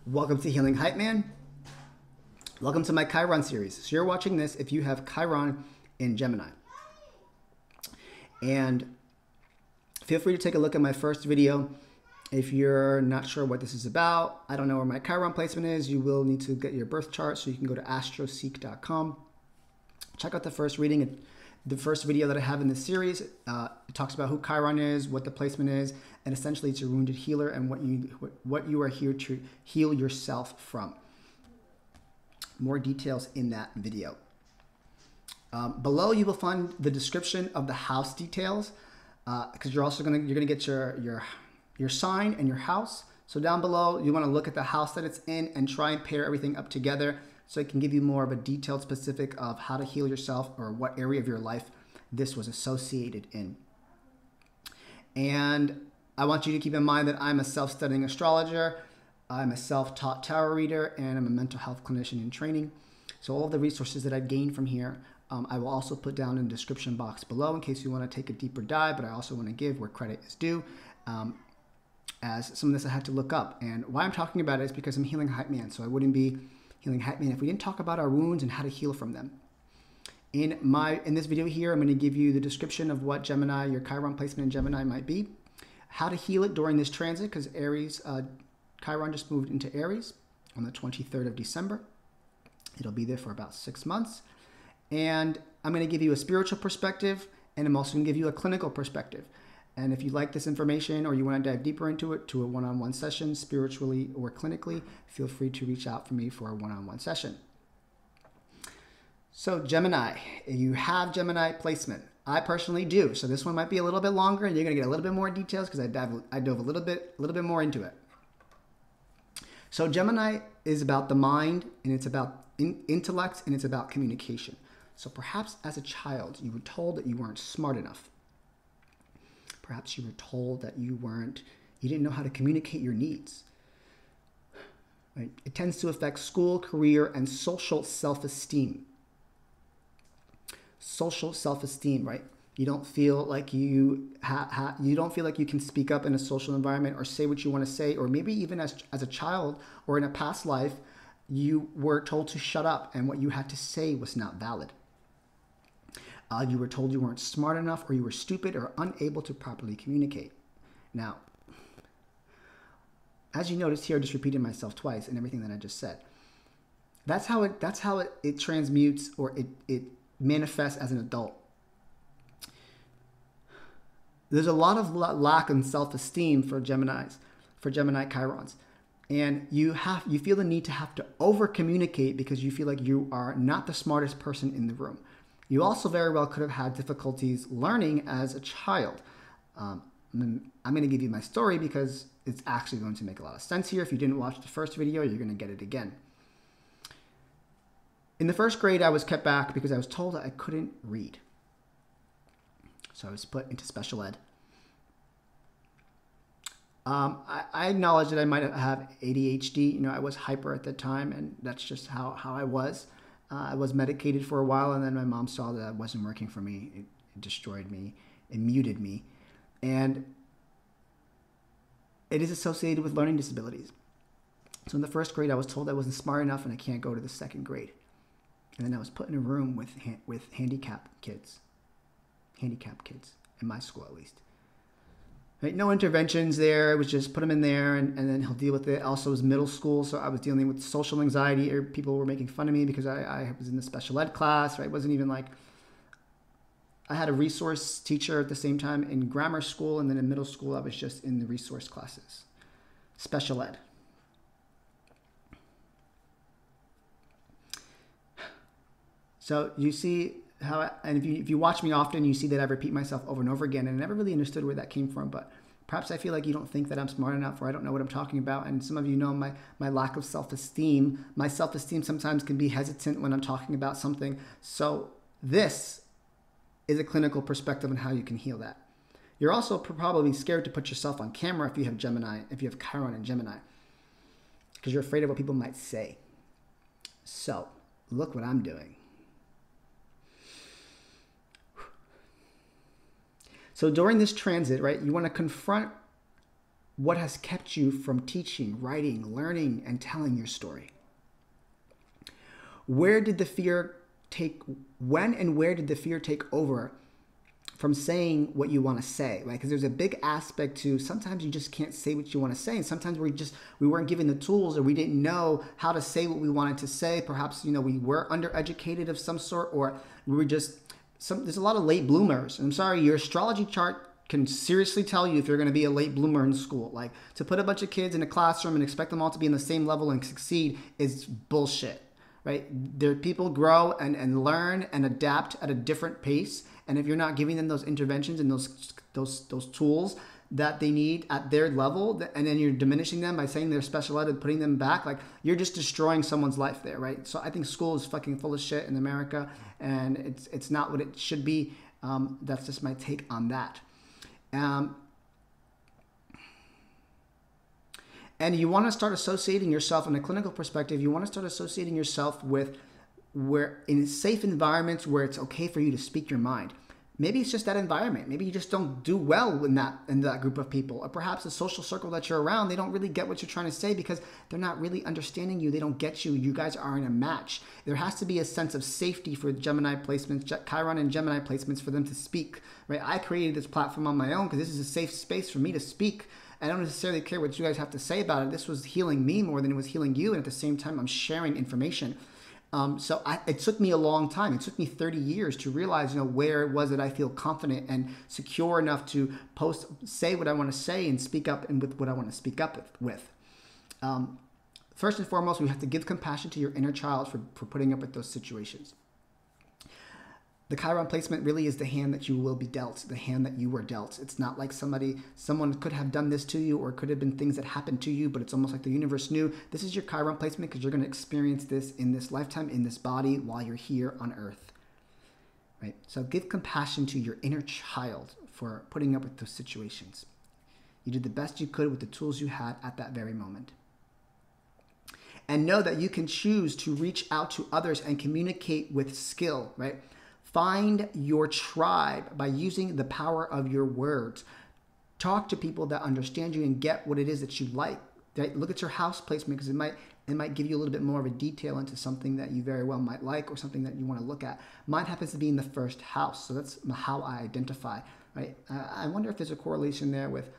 Welcome to Healing Hype Man. Welcome to my Chiron series. So you're watching this if you have Chiron in Gemini. And feel free to take a look at my first video. If you're not sure what this is about, I don't know where my Chiron placement is, you will need to get your birth chart, so you can go to astroseek.com. Check out the first reading, the first video that I have in this series. It talks about who Chiron is, what the placement is, and essentially it's a wounded healer and what you are here to heal yourself from. More details in that video. Below you will find the description of the house details, because you're gonna get your sign and your house. So down below you want to look at the house that it's in and try and pair everything up together so it can give you more of a detailed specific of how to heal yourself or what area of your life this was associated in. And I want you to keep in mind that I'm a self-studying astrologer, I'm a self-taught tarot reader, and I'm a mental health clinician in training. So all of the resources that I gained from here, I will also put down in the description box below in case you want to take a deeper dive, but I also want to give where credit is due. As some of this I had to look up. And why I'm talking about it is because I'm Healing Hype Man, so I wouldn't be Healing Hype Man if we didn't talk about our wounds and how to heal from them. In this video here, I'm going to give you the description of what Gemini, your Chiron placement in Gemini might be, how to heal it during this transit, because Aries, Chiron just moved into Aries on the 23rd of December. It'll be there for about 6 months. And I'm going to give you a spiritual perspective, and I'm also going to give you a clinical perspective. And if you like this information or you want to dive deeper into it to a one-on-one session, spiritually or clinically, feel free to reach out for me for a one-on-one session. So Gemini, you have Gemini placement. I personally do. So this one might be a little bit longer and you're going to get a little bit more details because I dove a little bit more into it. So Gemini is about the mind, and it's about intellect, and it's about communication. So perhaps as a child, you were told that you weren't smart enough. Perhaps you were told that you didn't know how to communicate your needs. Right? It tends to affect school, career, and social self-esteem. Social self-esteem, right? You don't feel like you don't feel like you can speak up in a social environment or say what you want to say, or maybe even as a child or in a past life, you were told to shut up and what you had to say was not valid. You were told you weren't smart enough, or you were stupid or unable to properly communicate. Now, as you noticed here, I just repeated myself twice in everything that I just said. That's how it transmutes, or it manifests as an adult. There's a lot of lack in self-esteem for Gemini Chirons. And you feel the need to have to over-communicate because you feel like you are not the smartest person in the room. You also very well could have had difficulties learning as a child. I'm going to give you my story because it's actually going to make a lot of sense here. If you didn't watch the first video, you're going to get it again. In the first grade, I was kept back because I was told that I couldn't read. So I was put into special ed. I acknowledge that I might have ADHD. You know, I was hyper at the time, and that's just how I was. I was medicated for a while, and then my mom saw that it wasn't working for me. It destroyed me. It muted me. And it is associated with learning disabilities. So in the first grade, I was told I wasn't smart enough and I can't go to the second grade. And then I was put in a room with handicapped kids. Handicapped kids, in my school at least. Right? No interventions there. It was just put him in there and then he'll deal with it. Also, it was middle school, so I was dealing with social anxiety. Or people were making fun of me because I was in the special ed class. Right? It wasn't even like... I had a resource teacher at the same time in grammar school, and then in middle school, I was just in the resource classes. Special ed. So you see how, and if you watch me often, you see that I repeat myself over and over again, and I never really understood where that came from, but perhaps I feel like you don't think that I'm smart enough, or I don't know what I'm talking about, and some of you know my lack of self-esteem. My self-esteem sometimes can be hesitant when I'm talking about something. So this is a clinical perspective on how you can heal that. You're also probably scared to put yourself on camera if you have Gemini, if you have Chiron and Gemini, because you're afraid of what people might say. So look what I'm doing. So during this transit, right, you want to confront what has kept you from teaching, writing, learning, and telling your story? Where and where did the fear take over from saying what you want to say, right? Because there's a big aspect to sometimes you just can't say what you want to say, and sometimes we weren't given the tools, or we didn't know how to say what we wanted to say. Perhaps, you know, we were undereducated of some sort, or we were just there's a lot of late bloomers. And I'm sorry, your astrology chart can seriously tell you if you're going to be a late bloomer in school. Like, to put a bunch of kids in a classroom and expect them all to be in the same level and succeed is bullshit, right? People grow and learn and adapt at a different pace. And if you're not giving them those interventions and those tools that they need at their level, and then you're diminishing them by saying they're special ed and putting them back, like, you're just destroying someone's life there, right? So I think school is fucking full of shit in America, and it's not what it should be. That's just my take on that. And you want to start associating yourself in a clinical perspective. You want to start associating yourself with in safe environments where it's okay for you to speak your mind. Maybe it's just that environment. Maybe you just don't do well in that group of people, or perhaps the social circle that you're around, they don't really get what you're trying to say because they're not really understanding you. They don't get you. You guys aren't a match. There has to be a sense of safety for Gemini placements, Chiron and Gemini placements, for them to speak, right? I created this platform on my own because this is a safe space for me to speak. I don't necessarily care what you guys have to say about it. This was healing me more than it was healing you. And at the same time, I'm sharing information. So it took me a long time. It took me 30 years to realize, where it was that I feel confident and secure enough to say what I want to say and speak up and with what I want to speak up with. First and foremost, we have to give compassion to your inner child for putting up with those situations. The Chiron placement really is the hand that you will be dealt, the hand that you were dealt. It's not like someone could have done this to you, or it could have been things that happened to you, but it's almost like the universe knew this is your Chiron placement because you're going to experience this in this lifetime, in this body, while you're here on Earth. Right? So give compassion to your inner child for putting up with those situations. You did the best you could with the tools you had at that very moment. And know that you can choose to reach out to others and communicate with skill, right? Find your tribe by using the power of your words. Talk to people that understand you and get what it is that you like. Right? Look at your house placement, because it might give you a little bit more of a detail into something that you very well might like, or something that you want to look at. Mine happens to be in the first house, so that's how I identify. Right? I wonder if there's a correlation there with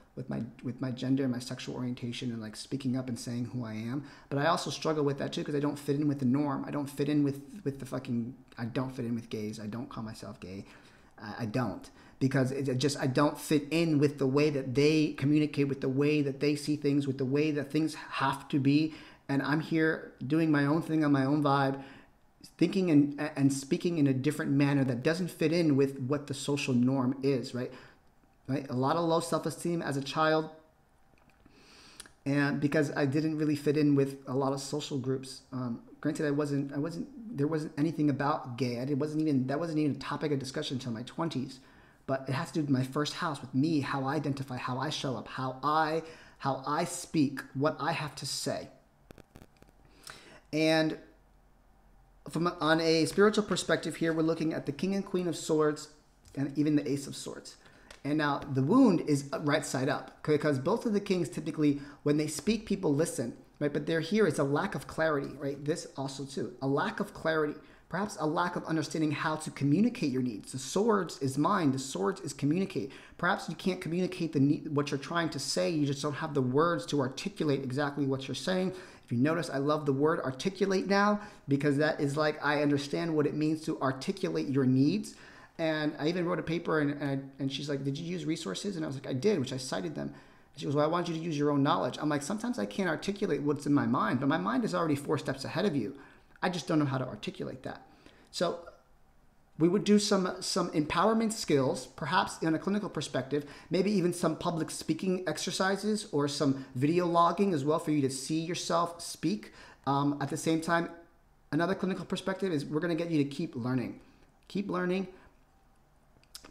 my gender and my sexual orientation and like speaking up and saying who I am. But I also struggle with that too, because I don't fit in with the norm. I don't fit in with I don't fit in with gays. I don't call myself gay. I don't, because I don't fit in with the way that they communicate, with the way that they see things, with the way that things have to be. And I'm here doing my own thing on my own vibe, thinking and speaking in a different manner that doesn't fit in with what the social norm is, right? Right? A lot of low self-esteem as a child, and because I didn't really fit in with a lot of social groups. Granted, there wasn't anything about gay. That wasn't even a topic of discussion until my 20s. But it has to do with my first house, with me, how I identify, how I show up, how I speak, what I have to say. And on a spiritual perspective here, we're looking at the King and Queen of Swords and even the Ace of Swords. And now the wound is right side up, because both of the kings typically, when they speak, people listen, right? But here it's a lack of clarity, right? This also too, a lack of clarity, perhaps a lack of understanding how to communicate your needs. The swords is mind, the swords is communicate. Perhaps you can't communicate what you're trying to say. You just don't have the words to articulate exactly what you're saying. If you notice, I love the word articulate now, because that is like, I understand what it means to articulate your needs. And I even wrote a paper, and she's like, did you use resources? And I was like, I did, which I cited them. And she goes, well, I want you to use your own knowledge. I'm like, sometimes I can't articulate what's in my mind, but my mind is already 4 steps ahead of you. I just don't know how to articulate that. So we would do some empowerment skills, perhaps in a clinical perspective, maybe even some public speaking exercises or some video logging as well for you to see yourself speak. At the same time, another clinical perspective is we're going to get you to keep learning. Keep learning.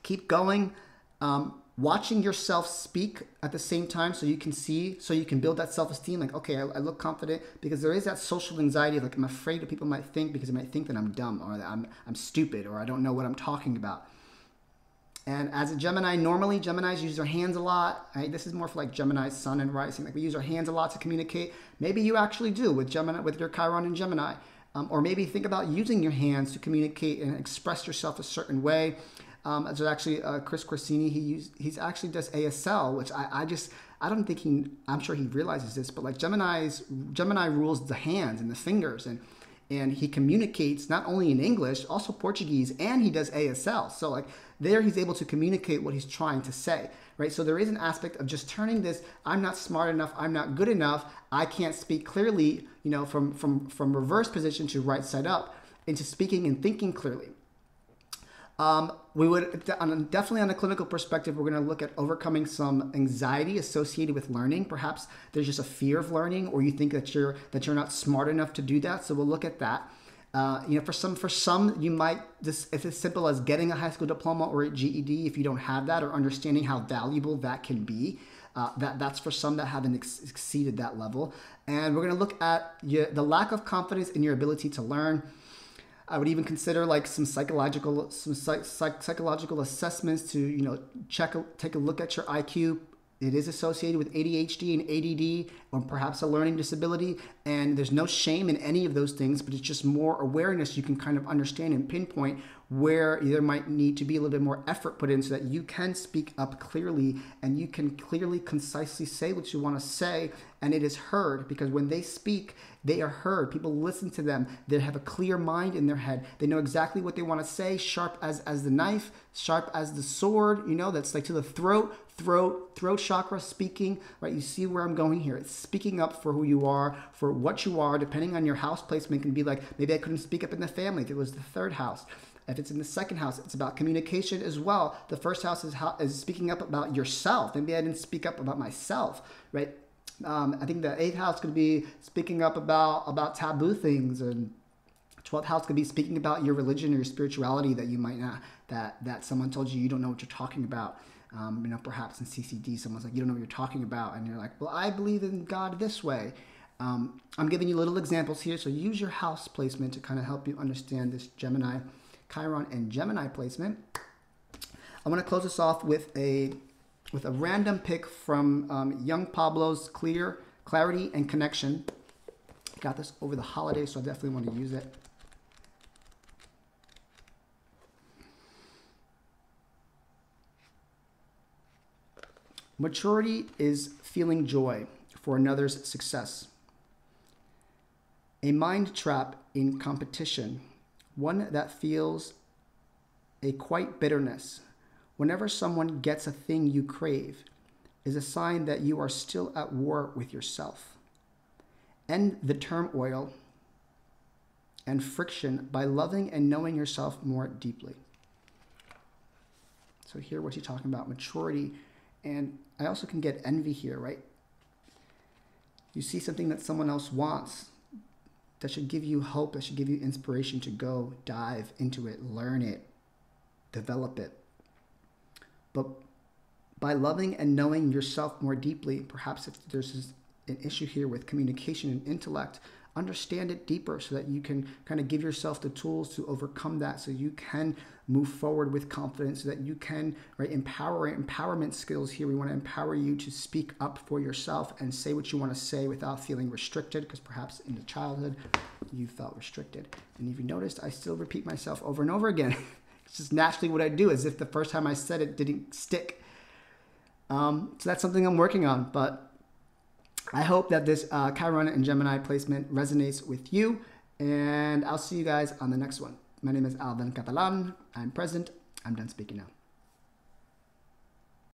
Keep going, watching yourself speak at the same time, so you can see, so you can build that self-esteem. Like, okay, I look confident, because there is that social anxiety of like, I'm afraid what people might think, because they might think that I'm dumb, or that I'm stupid, or I don't know what I'm talking about. And as a Gemini, normally Geminis use their hands a lot. Right? This is more for like Gemini, Sun, and Rising. Like we use our hands a lot to communicate. Maybe you actually do with Gemini, with your Chiron and Gemini. Or maybe think about using your hands to communicate and express yourself a certain way. So actually, Chris Corsini, he's actually does ASL, which I don't think I'm sure he realizes this, but like Gemini rules the hands and the fingers, and he communicates not only in English, also Portuguese, and he does ASL. So like there he's able to communicate what he's trying to say, right? So there is an aspect of just turning this, I'm not smart enough, I'm not good enough, I can't speak clearly, from reverse position to right side up, into speaking and thinking clearly. We would definitely on a clinical perspective, we're going to look at overcoming some anxiety associated with learning. Perhaps there's just a fear of learning, or you think that you're not smart enough to do that. So we'll look at that. For some, you might just, if it's simple as getting a high school diploma or a GED, if you don't have that, or understanding how valuable that can be. That's for some that haven't exceeded that level. And we're going to look at the lack of confidence in your ability to learn. I would even consider like some psychological assessments to take a look at your IQ. It is associated with ADHD and ADD, or perhaps a learning disability, and there's no shame in any of those things, but it's just more awareness. You can kind of understand and pinpoint where there might need to be a little bit more effort put in so that you can speak up clearly and you can clearly, concisely say what you want to say, and it is heard, because when they speak, they are heard. People listen to them. They have a clear mind in their head. They know exactly what they want to say, sharp as the knife, sharp as the sword, that's like to the throat chakra speaking, right? You see where I'm going here. It's speaking up for who you are, for what you are, depending on your house placement. Can be like, maybe I couldn't speak up in the family if it was the third house. If it's in the second house, it's about communication as well. The first house is speaking up about yourself. Maybe I didn't speak up about myself, right? I think the 8th house could be speaking up about taboo things, and 12th house could be speaking about your religion or your spirituality that you might not, that someone told you don't know what you're talking about. Perhaps in CCD, someone's like, you don't know what you're talking about. And you're like, well, I believe in God this way. I'm giving you little examples here. So use your house placement to kind of help you understand this Gemini, Chiron, and Gemini placement. I want to close this off with a random pick from Young Pablo's Clarity and Connection. Got this over the holidays, so I definitely want to use it. Maturity is feeling joy for another's success. A mind trap in competition, one that feels a quiet bitterness. Whenever someone gets a thing you crave, is a sign that you are still at war with yourself. End the turmoil and friction by loving and knowing yourself more deeply. So here, what you're talking about, maturity. And I also can get envy here, right? You see something that someone else wants that should give you hope, that should give you inspiration to go dive into it, learn it, develop it. But by loving and knowing yourself more deeply, perhaps if there's an issue here with communication and intellect, understand it deeper so that you can kind of give yourself the tools to overcome that, so you can move forward with confidence, so that you can, right, empowerment skills here. We want to empower you to speak up for yourself and say what you want to say without feeling restricted, because perhaps in the childhood you felt restricted. And if you noticed, I still repeat myself over and over again. It's just naturally what I do, as if the first time I said it didn't stick. So that's something I'm working on, but I hope that this Chiron and Gemini placement resonates with you, and I'll see you guys on the next one. My name is Alvin Catalan. I'm present. I'm done speaking now.